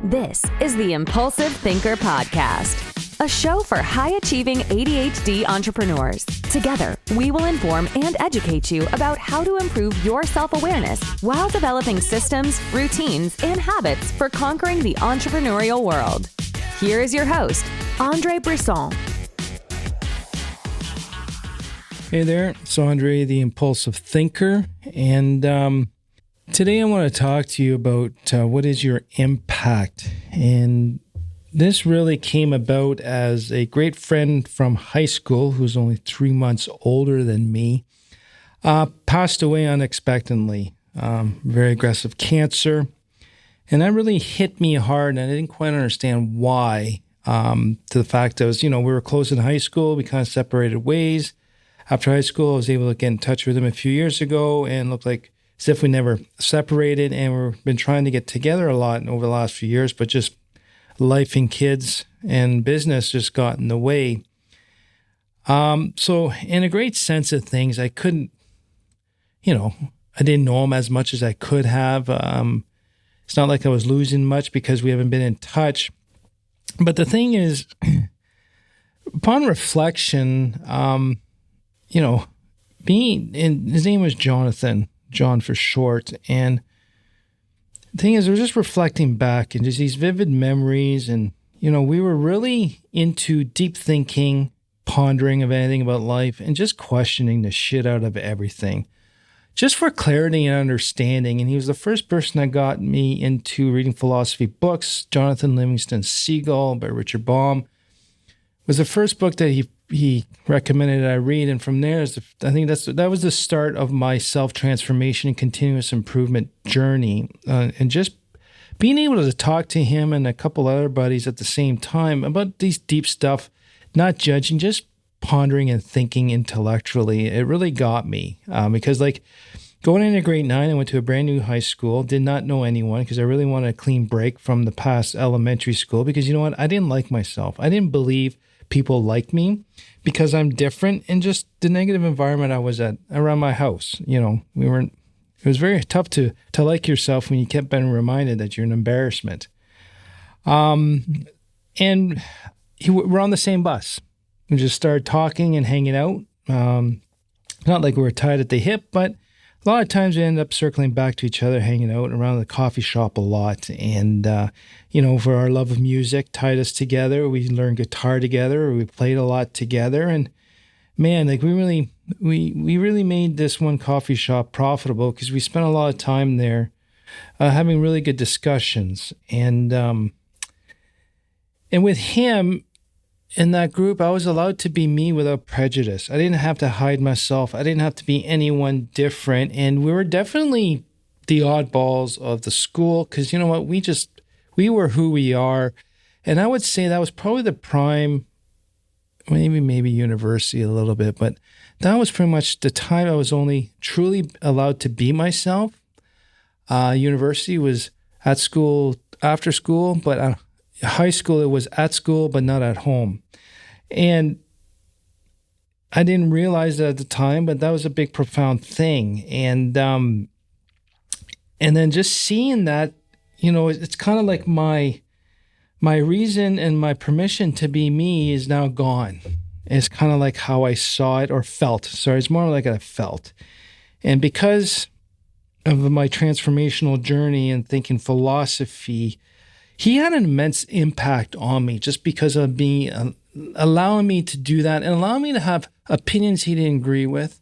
This is the Impulsive Thinker Podcast, a show for high-achieving ADHD entrepreneurs. Together, we will inform and educate you about how to improve your self-awareness while developing systems, routines, and habits for conquering the entrepreneurial world. Here is your host, André Brisson. Hey there, it's André, the Impulsive Thinker, and today I want to talk to you about what is your impact. And this really came about as a great friend from high school, who's only 3 months older than me, passed away unexpectedly, very aggressive cancer. And that really hit me hard, and I didn't quite understand why. To the fact that we were close in high school, we kind of separated ways. After high school, I was able to get in touch with him a few years ago, and it looked like as if we never separated, and we've been trying to get together a lot over the last few years, but just life and kids and business just got in the way. So in a great sense of things, I couldn't, I didn't know him as much as I could have. It's not like I was losing much because we haven't been in touch. But the thing is, upon reflection, his name was Jonathan, John for short. And the thing is, we're just reflecting back and just these vivid memories. And, we were really into deep thinking, pondering of anything about life, and just questioning the shit out of everything, just for clarity and understanding. And he was the first person that got me into reading philosophy books. Jonathan Livingston Seagull by Richard Baum was the first book that he recommended I read, and from there, I think that was the start of my self-transformation and continuous improvement journey, and just being able to talk to him and a couple other buddies at the same time about these deep stuff, not judging, just pondering and thinking intellectually. It really got me, because going into grade 9, I went to a brand new high school, did not know anyone because I really wanted a clean break from the past elementary school, because you know what? I didn't like myself. I didn't believe people like me because I'm different, and just the negative environment I was at around my house. It was very tough to like yourself when you kept being reminded that you're an embarrassment. And we're on the same bus. We just started talking and hanging out. Not like we were tied at the hip, but a lot of times we end up circling back to each other, hanging out around the coffee shop a lot. And, for our love of music tied us together. We learned guitar together. We played a lot together. And man, we really made this one coffee shop profitable because we spent a lot of time there having really good discussions. And with him in that group, I was allowed to be me without prejudice. I didn't have to hide myself. I didn't have to be anyone different. And we were definitely the oddballs of the school because, you know what, we were who we are. And I would say that was probably the prime, maybe university a little bit, but that was pretty much the time I was only truly allowed to be myself. University was at school, after school, but high school, it was at school, but not at home. And I didn't realize that at the time, but that was a big, profound thing. And then just seeing that, it's kind of like my reason and my permission to be me is now gone. It's kind of like how I saw it or felt. Sorry, it's more like I felt. And because of my transformational journey and thinking philosophy, he had an immense impact on me just because of allowing me to do that and allowing me to have opinions he didn't agree with.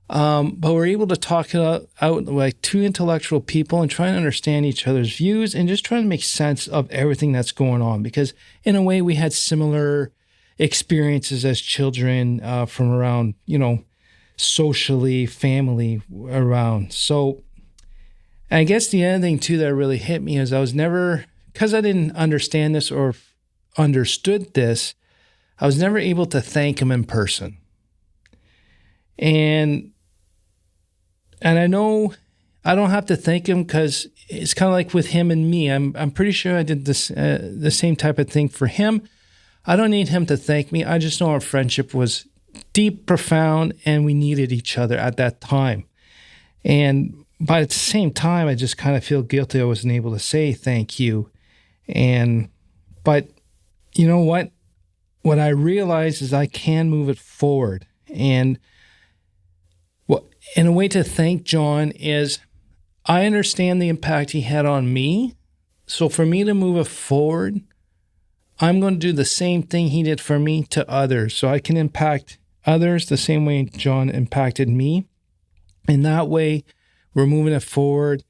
But we're able to talk it out like two intellectual people and try and understand each other's views and just trying to make sense of everything that's going on. Because in a way, we had similar experiences as children from around, socially, family around. So I guess the other thing too that really hit me is I was never, because I didn't understand this or understood this, I was never able to thank him in person. And I know I don't have to thank him because it's kind of like with him and me. I'm pretty sure I did this the same type of thing for him. I don't need him to thank me. I just know our friendship was deep, profound, and we needed each other at that time. But at the same time, I just kind of feel guilty I wasn't able to say thank you. But you know what? What I realized is I can move it forward. And a way to thank John is I understand the impact he had on me. So for me to move it forward, I'm going to do the same thing he did for me to others. So I can impact others the same way John impacted me. And that way, we're moving it forward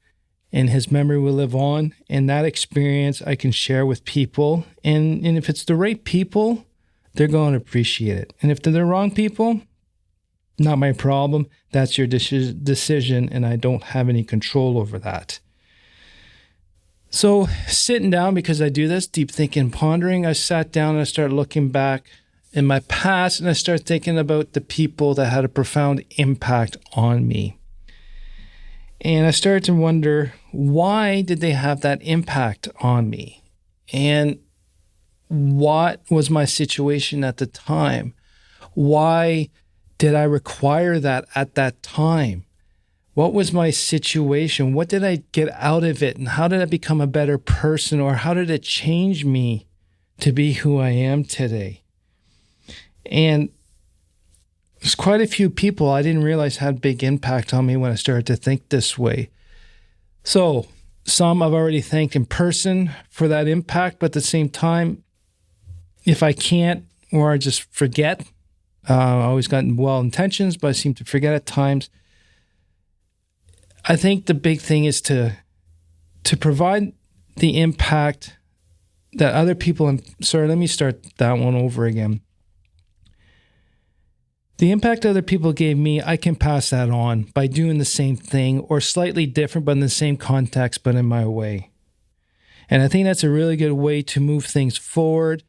and his memory will live on. And that experience I can share with people. And if it's the right people, they're going to appreciate it. And if they're the wrong people, not my problem. That's your decision, and I don't have any control over that. So sitting down, because I do this, deep thinking, pondering, I sat down and I started looking back in my past, and I started thinking about the people that had a profound impact on me. And I started to wonder, why did they have that impact on me? And what was my situation at the time? Why did I require that at that time? What was my situation? What did I get out of it? And how did I become a better person? Or how did it change me to be who I am today? And there's quite a few people I didn't realize had big impact on me when I started to think this way. So some I've already thanked in person for that impact, but at the same time, if I can't, or I just forget, I always got well intentions, but I seem to forget at times. I think the big thing is to provide the impact that other people, sorry, let me start that one over again. The impact other people gave me, I can pass that on by doing the same thing or slightly different, but in the same context, but in my way. And I think that's a really good way to move things forward.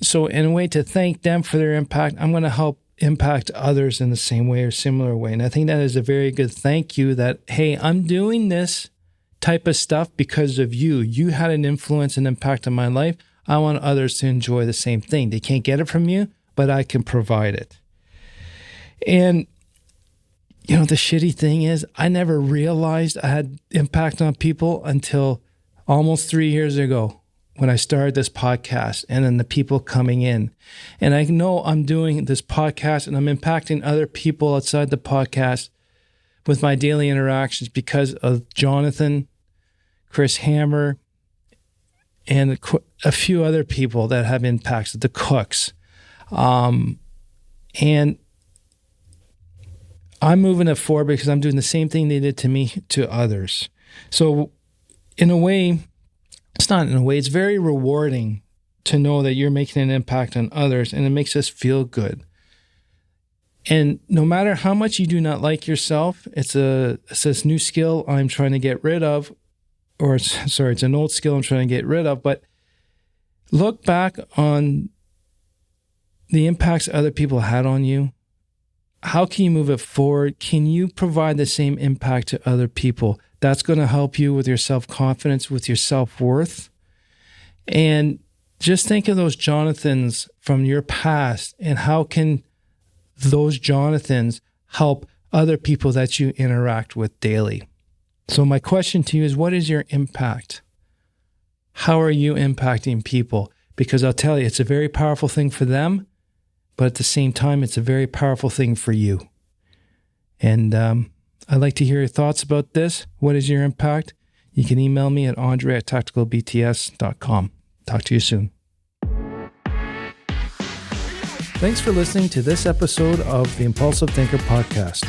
So in a way to thank them for their impact, I'm going to help impact others in the same way or similar way. And I think that is a very good thank you that, hey, I'm doing this type of stuff because of you. You had an influence and impact on my life. I want others to enjoy the same thing. They can't get it from you, but I can provide it. And, you know, the shitty thing is I never realized I had impact on people until almost 3 years ago, when I started this podcast, and then the people coming in. And I know I'm doing this podcast and I'm impacting other people outside the podcast with my daily interactions because of Jonathan, Chris Hammer, and a few other people that have impacts, the cooks. And I'm moving it forward because I'm doing the same thing they did to me to others. So in a way, it's very rewarding to know that you're making an impact on others, and it makes us feel good. And no matter how much you do not like yourself, it's this new skill I'm trying to get rid of, it's an old skill I'm trying to get rid of, but look back on the impacts other people had on you. How can you move it forward? Can you provide the same impact to other people? That's going to help you with your self-confidence, with your self-worth. And just think of those Jonathans from your past, and how can those Jonathans help other people that you interact with daily? So my question to you is, what is your impact? How are you impacting people? Because I'll tell you, it's a very powerful thing for them, but at the same time, it's a very powerful thing for you. And I'd like to hear your thoughts about this. What is your impact? You can email me at André@tacticalbts.com. Talk to you soon. Thanks for listening to this episode of the Impulsive Thinker podcast.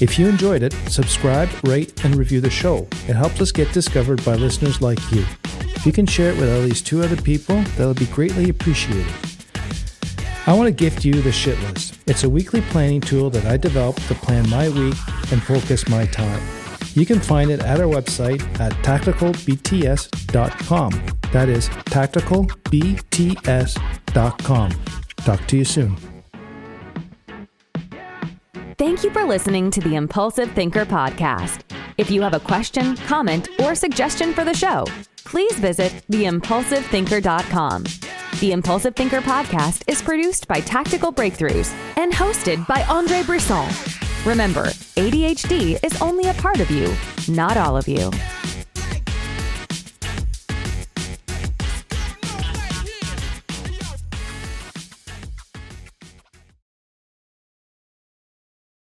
If you enjoyed it, subscribe, rate, and review the show. It helps us get discovered by listeners like you. If you can share it with at least 2 other people, that would be greatly appreciated. I want to gift you the Shit List. It's a weekly planning tool that I developed to plan my week and focus my time. You can find it at our website at tacticalbts.com. That is tacticalbts.com. Talk to you soon. Thank you for listening to the Impulsive Thinker podcast. If you have a question, comment, or suggestion for the show, please visit theimpulsivethinker.com. The Impulsive Thinker podcast is produced by Tactical Breakthroughs and hosted by André Brisson. Remember, ADHD is only a part of you, not all of you.